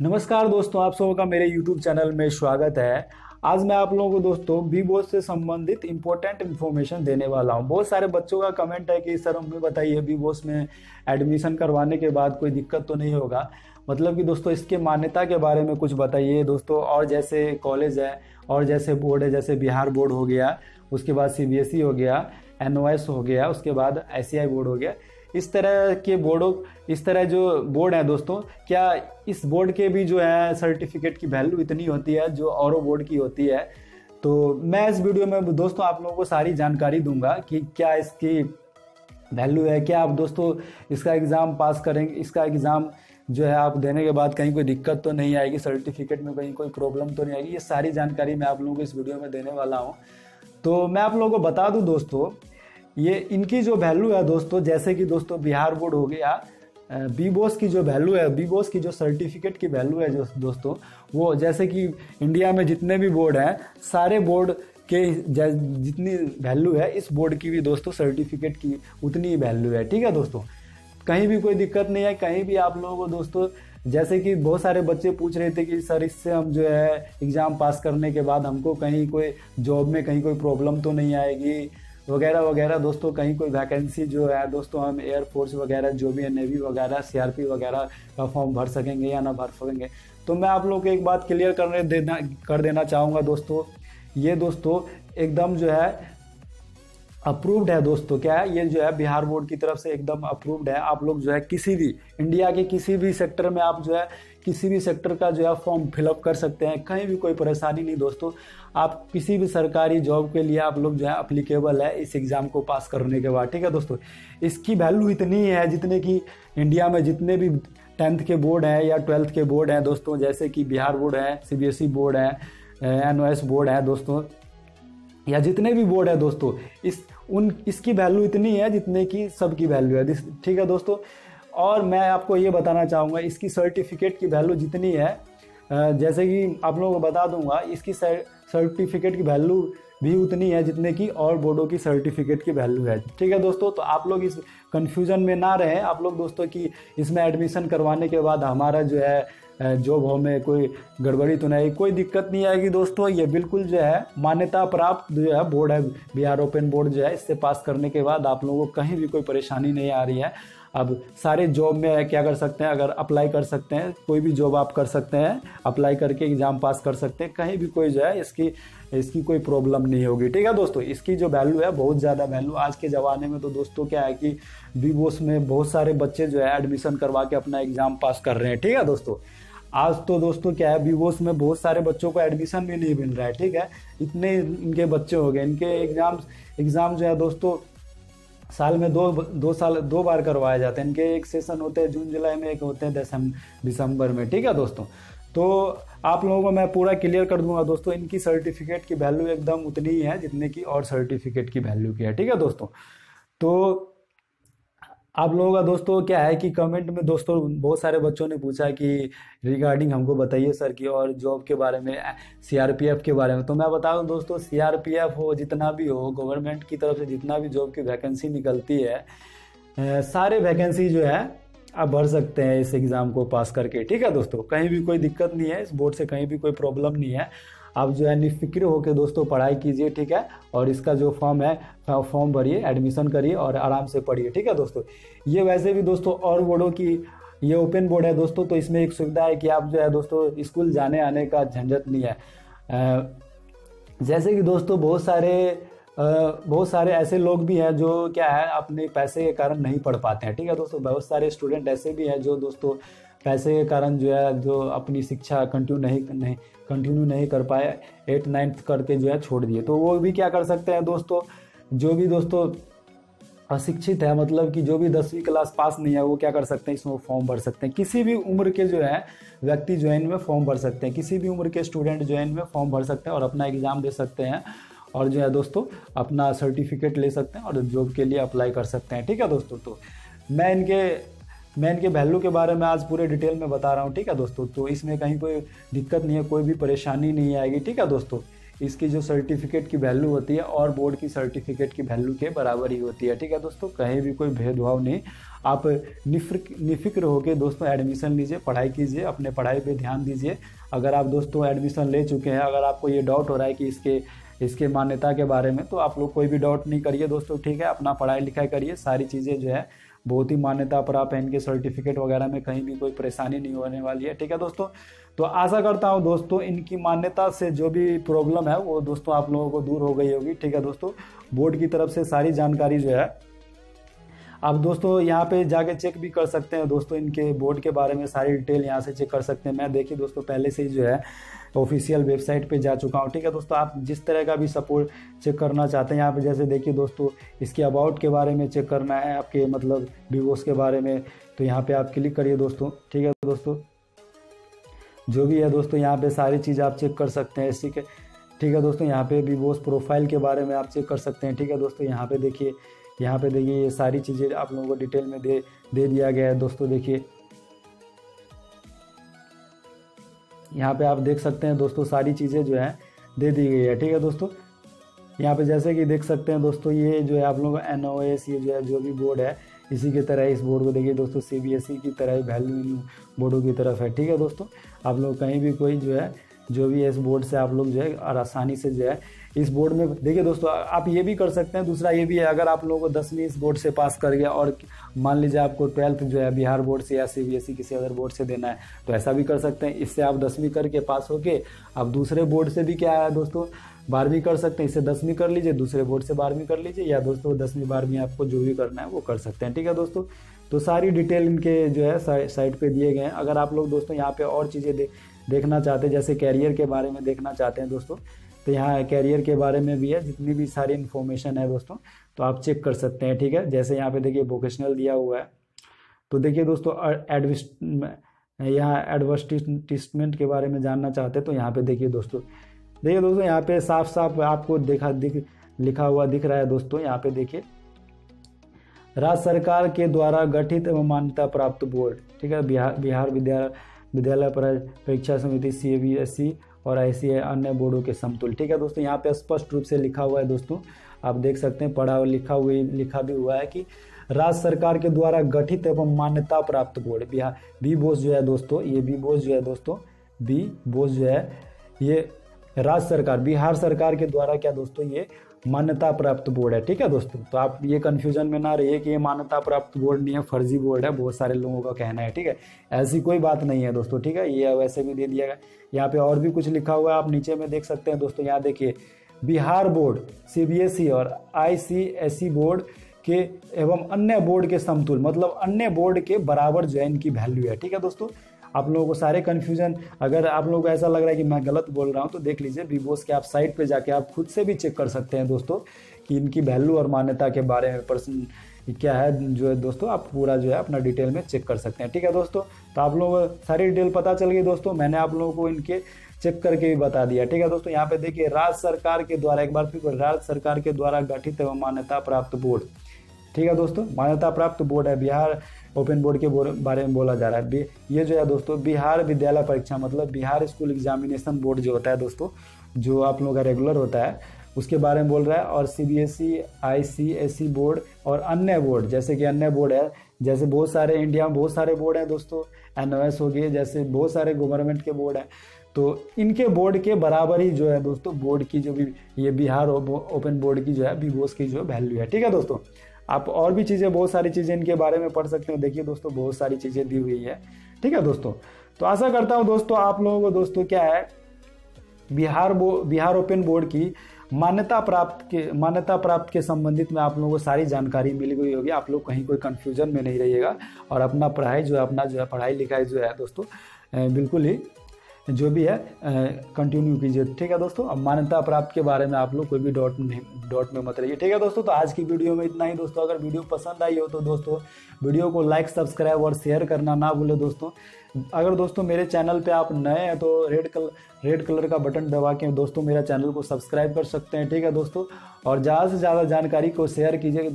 नमस्कार दोस्तों, आप सबका मेरे YouTube चैनल में स्वागत है। आज मैं आप लोगों को दोस्तों बीबॉस से संबंधित इंपॉर्टेंट इन्फॉर्मेशन देने वाला हूं। बहुत सारे बच्चों का कमेंट है कि सर हमें बताइए बीबॉस में एडमिशन करवाने के बाद कोई दिक्कत तो नहीं होगा। मतलब कि दोस्तों इसके मान्यता के बारे में कुछ बताइए दोस्तों। और जैसे कॉलेज है और जैसे बोर्ड है, जैसे बिहार बोर्ड हो गया, उसके बाद CBSE हो गया, NOS हो गया, उसके बाद ICI बोर्ड हो गया, इस तरह के बोर्डों इस तरह जो बोर्ड है दोस्तों, क्या इस बोर्ड के भी जो है सर्टिफिकेट की वैल्यू इतनी होती है जो औरों बोर्ड की होती है? तो मैं इस वीडियो में दोस्तों आप लोगों को सारी जानकारी दूंगा कि क्या इसकी वैल्यू है, क्या आप दोस्तों इसका एग्ज़ाम पास करेंगे, इसका एग्ज़ाम जो है आप देने के बाद कहीं कोई दिक्कत तो नहीं आएगी, सर्टिफिकेट में कहीं कोई प्रॉब्लम तो नहीं आएगी। ये सारी जानकारी मैं आप लोगों को इस वीडियो में देने वाला हूँ। तो मैं आप लोगों को बता दूँ दोस्तों, ये इनकी जो वैल्यू है दोस्तों, जैसे कि दोस्तों बिहार बोर्ड हो गया, बीबॉस की जो वैल्यू है, बीबॉस की जो सर्टिफिकेट की वैल्यू है जो दोस्तों, वो जैसे कि इंडिया में जितने भी बोर्ड हैं, सारे बोर्ड के जितनी वैल्यू है इस बोर्ड की भी दोस्तों सर्टिफिकेट की उतनी ही वैल्यू है। ठीक है दोस्तों, कहीं भी कोई दिक्कत नहीं है। कहीं भी आप लोगों को दोस्तों, जैसे कि बहुत सारे बच्चे पूछ रहे थे कि सर इससे हम जो है एग्ज़ाम पास करने के बाद हमको कहीं कोई जॉब में कहीं कोई प्रॉब्लम तो नहीं आएगी वगैरह वगैरह। दोस्तों कहीं कोई वैकेंसी जो है दोस्तों, हम एयरफोर्स वगैरह जो भी है, नेवी वगैरह, CRP वगैरह का फॉर्म भर सकेंगे या ना भर सकेंगे? तो मैं आप लोगों को एक बात क्लियर कर देना चाहूँगा दोस्तों, ये दोस्तों एकदम जो है अप्रूव्ड है दोस्तों। क्या है, ये जो है बिहार बोर्ड की तरफ से एकदम अप्रूव्ड है। आप लोग जो है किसी भी इंडिया के किसी भी सेक्टर में आप जो है किसी भी सेक्टर का जो है फॉर्म फिलअप कर सकते हैं, कहीं भी कोई परेशानी नहीं दोस्तों। आप किसी भी सरकारी जॉब के लिए आप लोग जो है अप्लीकेबल है इस एग्ज़ाम को पास करने के बाद। ठीक है दोस्तों, इसकी वैल्यू इतनी है जितने कि इंडिया में जितने भी 10th के बोर्ड हैं या 12th के बोर्ड हैं दोस्तों, जैसे कि बिहार बोर्ड है, CBSE बोर्ड है, NOS बोर्ड है दोस्तों, या जितने भी बोर्ड है दोस्तों, इसकी वैल्यू इतनी है जितने की सबकी वैल्यू है। ठीक है दोस्तों, और मैं आपको ये बताना चाहूँगा इसकी सर्टिफिकेट की वैल्यू जितनी है, जैसे कि आप लोगों को बता दूंगा, इसकी सर्टिफिकेट की वैल्यू भी उतनी है जितने की और बोर्डों की सर्टिफिकेट की वैल्यू है। ठीक है दोस्तों, तो आप लोग इस कन्फ्यूज़न में ना रहें आप लोग दोस्तों कि इसमें एडमिशन करवाने के बाद हमारा जो है जॉब में कोई गड़बड़ी तो नहीं, कोई दिक्कत नहीं आएगी दोस्तों। ये बिल्कुल जो है मान्यता प्राप्त जो है बोर्ड है, बिहार ओपन बोर्ड जो है, इससे पास करने के बाद आप लोगों को कहीं भी कोई परेशानी नहीं आ रही है। अब सारे जॉब में क्या कर सकते हैं, अगर अप्लाई कर सकते हैं, कोई भी जॉब आप कर सकते हैं, अप्लाई करके एग्ज़ाम पास कर सकते हैं, कहीं भी कोई जो है इसकी कोई प्रॉब्लम नहीं होगी। ठीक है दोस्तों, इसकी जो वैल्यू है बहुत ज़्यादा वैल्यू आज के ज़माने में। तो दोस्तों क्या है कि बीबॉस में बहुत सारे बच्चे जो है एडमिशन करवा के अपना एग्ज़ाम पास कर रहे हैं। ठीक है दोस्तों, आज तो दोस्तों क्या है, बीबॉस में बहुत सारे बच्चों को एडमिशन भी नहीं मिल रहा है। ठीक है, इतने इनके बच्चे हो गए, इनके एग्ज़ाम जो है दोस्तों साल में दो बार करवाए जाते हैं। इनके एक सेशन होते हैं जून जुलाई में, एक होते हैं दिसंबर में। ठीक है दोस्तों, तो आप लोगों को मैं पूरा क्लियर कर दूंगा दोस्तों, इनकी सर्टिफिकेट की वैल्यू एकदम उतनी ही है जितने की और सर्टिफिकेट की वैल्यू की है। ठीक है दोस्तों, तो आप लोगों का दोस्तों क्या है कि कमेंट में दोस्तों बहुत सारे बच्चों ने पूछा कि रिगार्डिंग हमको बताइए सर की और जॉब के बारे में, CRPF के बारे में। तो मैं बता दूं दोस्तों, CRPF हो, जितना भी हो, गवर्नमेंट की तरफ से जितना भी जॉब की वैकेंसी निकलती है, सारे वैकेंसी जो है आप भर सकते हैं इस एग्ज़ाम को पास करके। ठीक है दोस्तों, कहीं भी कोई दिक्कत नहीं है, इस बोर्ड से कहीं भी कोई प्रॉब्लम नहीं है। आप जो है निफिक्र होकर दोस्तों पढ़ाई कीजिए। ठीक है, और इसका जो फॉर्म है फॉर्म भरिए, एडमिशन करिए और आराम से पढ़िए। ठीक है दोस्तों, ये वैसे भी दोस्तों और बोर्डों की, ये ओपन बोर्ड है दोस्तों, तो इसमें एक सुविधा है कि आप जो है दोस्तों स्कूल जाने आने का झंझट नहीं है। जैसे कि दोस्तों बहुत सारे ऐसे लोग भी हैं जो क्या है अपने पैसे के कारण नहीं पढ़ पाते हैं। ठीक है दोस्तों, बहुत सारे स्टूडेंट ऐसे भी हैं जो दोस्तों पैसे के कारण जो है जो अपनी शिक्षा कंटिन्यू नहीं कर पाए, 8th 9th करके जो है छोड़ दिए। तो वो भी क्या कर सकते हैं दोस्तों, जो भी दोस्तों अशिक्षित है, मतलब कि जो भी 10वीं क्लास पास नहीं है, वो क्या कर सकते हैं, इसमें फॉर्म भर सकते हैं। किसी भी उम्र के जो है व्यक्ति जो है इनमें फॉर्म भर सकते हैं, किसी भी उम्र के स्टूडेंट जो है इनमें फॉर्म भर सकते हैं और अपना एग्ज़ाम दे सकते हैं और जो है दोस्तों अपना सर्टिफिकेट ले सकते हैं और जॉब के लिए अप्लाई कर सकते हैं। ठीक है दोस्तों, तो मैं इनके वैल्यू के बारे में आज पूरे डिटेल में बता रहा हूँ। ठीक है दोस्तों, तो इसमें कहीं कोई दिक्कत नहीं है, कोई भी परेशानी नहीं आएगी। ठीक है दोस्तों, इसकी जो सर्टिफिकेट की वैल्यू होती है और बोर्ड की सर्टिफिकेट की वैल्यू के बराबर ही होती है। ठीक है दोस्तों, कहीं भी कोई भेदभाव नहीं। आप निफिक्र होकर दोस्तों एडमिशन लीजिए, पढ़ाई कीजिए, अपने पढ़ाई पे ध्यान दीजिए। अगर आप दोस्तों एडमिशन ले चुके हैं, अगर आपको ये डाउट हो रहा है कि इसके मान्यता के बारे में, तो आप लोग कोई भी डाउट नहीं करिए दोस्तों। ठीक है, अपना पढ़ाई लिखाई करिए, सारी चीज़ें जो है बहुत ही मान्यता प्राप्त है। इनके सर्टिफिकेट वगैरह में कहीं भी कोई परेशानी नहीं होने वाली है। ठीक है दोस्तों, तो आशा करता हूँ दोस्तों इनकी मान्यता से जो भी प्रॉब्लम है वो दोस्तों आप लोगों को दूर हो गई होगी। ठीक है दोस्तों, बोर्ड की तरफ से सारी जानकारी जो है आप दोस्तों यहाँ पे जाके चेक भी कर सकते हैं दोस्तों। इनके बोर्ड के बारे में सारी डिटेल यहाँ से चेक कर सकते हैं। मैं देखिए दोस्तों पहले से ही जो है ऑफिशियल वेबसाइट पे जा चुका हूँ। ठीक है दोस्तों, आप जिस तरह का भी सपोर्ट चेक करना चाहते हैं यहाँ पे, जैसे देखिए दोस्तों इसके अबाउट के बारे में चेक करना है, आपके मतलब विवोस के बारे में, तो यहाँ पे आप क्लिक करिए दोस्तों। ठीक है दोस्तों, जो भी है दोस्तों यहाँ पे सारी चीज़ आप चेक कर सकते हैं। ठीक है दोस्तों, यहाँ पे विवोस प्रोफाइल के बारे में आप चेक कर सकते हैं। ठीक है दोस्तों, यहाँ पे देखिए ये सारी चीज़ें आप लोगों को डिटेल में दे दिया गया है दोस्तों। देखिए यहाँ पे आप देख सकते हैं दोस्तों सारी चीज़ें जो है दे दी गई है। ठीक है दोस्तों, यहाँ पे जैसे कि देख सकते हैं दोस्तों, ये जो है आप लोगों का NOS, ये जो है जो भी बोर्ड है इसी की तरह इस बोर्ड को देखिए दोस्तों, CBSE की तरह वैल्यू इन बोर्डों की तरफ है। ठीक है दोस्तों, आप लोग कहीं भी कोई जो है जो भी है इस बोर्ड से आप लोग जो है और आसानी से जो है इस बोर्ड में देखिए दोस्तों आप ये भी कर सकते हैं। दूसरा ये भी है, अगर आप लोगों को 10वीं इस बोर्ड से पास कर गया और मान लीजिए आपको 12th जो है बिहार बोर्ड से या CBSE किसी अदर बोर्ड से देना है, तो ऐसा भी कर सकते हैं। इससे आप 10वीं करके पास होके आप दूसरे बोर्ड से भी क्या है दोस्तों 12वीं कर सकते हैं। इससे 10वीं कर लीजिए, दूसरे बोर्ड से 12वीं कर लीजिए, या दोस्तों 10वीं 12वीं आपको जो भी करना है वो कर सकते हैं। ठीक है दोस्तों, तो सारी डिटेल इनके जो है साइट पे दिए गए हैं। अगर आप लोग दोस्तों यहाँ पे और चीज़ें देखना चाहते हैं, जैसे कैरियर के बारे में देखना चाहते हैं दोस्तों, तो यहाँ कैरियर के बारे में भी है, जितनी भी सारी इन्फॉर्मेशन है दोस्तों तो आप चेक कर सकते हैं। ठीक है, जैसे यहाँ पे देखिए वोकेशनल दिया हुआ है, तो देखिए दोस्तों यहाँ एडवर्टीजमेंट के बारे में जानना चाहते हैं, तो यहाँ पे देखिए दोस्तों यहाँ पे साफ साफ आपको लिखा हुआ दिख रहा है दोस्तों। यहाँ पे देखिए राज्य सरकार के द्वारा गठित एवं मान्यता प्राप्त बोर्ड, ठीक है, बिहार विद्यालय परीक्षा समिति CBSE और ICAI अन्य बोर्डों के समतुल्य। ठीक है दोस्तों, यहाँ पे स्पष्ट रूप से लिखा हुआ है दोस्तों, आप देख सकते हैं लिखा भी हुआ है कि राज्य सरकार के द्वारा गठित एवं मान्यता प्राप्त बोर्ड बी बोस जो है दोस्तों, ये बी बोस जो है दोस्तों, बी बोस जो है ये राज्य सरकार बिहार सरकार के द्वारा क्या दोस्तों ये मान्यता प्राप्त बोर्ड है। ठीक है दोस्तों, तो आप ये कंफ्यूजन में ना रहिए कि ये मान्यता प्राप्त बोर्ड नहीं है, फर्जी बोर्ड है, बहुत सारे लोगों का कहना है। ठीक है, ऐसी कोई बात नहीं है दोस्तों। ठीक है, ये वैसे भी दे दिया गया। यहाँ पे और भी कुछ लिखा हुआ है, आप नीचे में देख सकते हैं दोस्तों। यहाँ देखिए बिहार बोर्ड, CBSE और ICSE बोर्ड के एवं अन्य बोर्ड के समतुल्य, मतलब अन्य बोर्ड के बराबर जो है इनकी वैल्यू है। ठीक है दोस्तों, आप लोगों को सारे कन्फ्यूजन, अगर आप लोगों को ऐसा लग रहा है कि मैं गलत बोल रहा हूं तो देख लीजिए विवोस के आप साइट पे जाके आप खुद से भी चेक कर सकते हैं दोस्तों कि इनकी वैल्यू और मान्यता के बारे में पर्सन क्या है जो है दोस्तों, आप पूरा जो है अपना डिटेल में चेक कर सकते हैं। ठीक है दोस्तों, तो आप लोगों को सारी डिटेल पता चल गई दोस्तों, मैंने आप लोगों को इनके चेक करके भी बता दिया। ठीक है दोस्तों, यहाँ पे देखिए राज्य सरकार के द्वारा, एक बार फिर राज्य सरकार के द्वारा गठित एवं मान्यता प्राप्त बोर्ड। ठीक है दोस्तों, मान्यता प्राप्त बोर्ड है, बिहार ओपन बोर्ड के बारे में बोला जा रहा है। ये जो है दोस्तों बिहार विद्यालय परीक्षा, मतलब बिहार स्कूल एग्जामिनेशन बोर्ड जो होता है दोस्तों, जो आप लोगों का रेगुलर होता है, उसके बारे में बोल रहा है। और CBSE ICSE बोर्ड और अन्य बोर्ड, जैसे कि अन्य बोर्ड है, जैसे बहुत सारे इंडिया में बहुत सारे बोर्ड हैं दोस्तों, NOS हो गए, जैसे बहुत सारे गवर्नमेंट के बोर्ड हैं, तो इनके बोर्ड के बराबर ही जो है दोस्तों बोर्ड की जो भी ये बिहार ओपन बोर्ड की जो है विवोस की जो वैल्यू है। ठीक है दोस्तों, आप और भी चीज़ें, बहुत सारी चीज़ें इनके बारे में पढ़ सकते हो। देखिए दोस्तों बहुत सारी चीज़ें दी हुई है। ठीक है दोस्तों, तो आशा करता हूँ दोस्तों आप लोगों को दोस्तों क्या है बिहार ओपन बोर्ड की मान्यता प्राप्त के संबंधित में आप लोगों को सारी जानकारी मिल गई होगी। आप लोग कहीं कोई कंफ्यूजन में नहीं रहिएगा और अपना पढ़ाई लिखाई जो है दोस्तों बिल्कुल ही जो भी है कंटिन्यू कीजिए। ठीक है दोस्तों, अब मान्यता प्राप्त के बारे में आप लोग कोई भी डाउट में मत रहिए। ठीक है दोस्तों, तो आज की वीडियो में इतना ही दोस्तों। अगर वीडियो पसंद आई हो तो दोस्तों वीडियो को लाइक, सब्सक्राइब और शेयर करना ना भूले दोस्तों। अगर दोस्तों मेरे चैनल पे आप नए हैं तो रेड कलर का बटन दबा के दोस्तों मेरा चैनल को सब्सक्राइब कर सकते हैं। ठीक है दोस्तों, और ज़्यादा से ज़्यादा जानकारी को शेयर कीजिए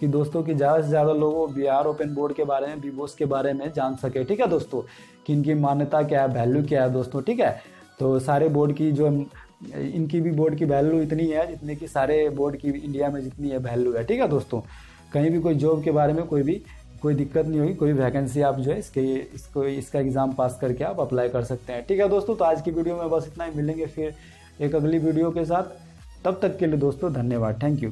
कि दोस्तों कि ज़्यादा से ज़्यादा लोगों बिहार ओपन बोर्ड के बारे में, विवोस के बारे में जान सके। ठीक है दोस्तों, कि इनकी मान्यता क्या है, वैल्यू क्या है दोस्तों। ठीक है, तो सारे बोर्ड की जो इनकी भी बोर्ड की वैल्यू इतनी है जितने कि सारे बोर्ड की इंडिया में जितनी है वैल्यू है। ठीक है दोस्तों, कहीं भी कोई जॉब के बारे में कोई दिक्कत नहीं होगी, कोई वैकेंसी आप जो है इसका एग्ज़ाम पास करके आप अप्लाई कर सकते हैं। ठीक है दोस्तों, तो आज की वीडियो में बस इतना ही। मिलेंगे फिर एक अगली वीडियो के साथ, तब तक के लिए दोस्तों धन्यवाद, थैंक यू।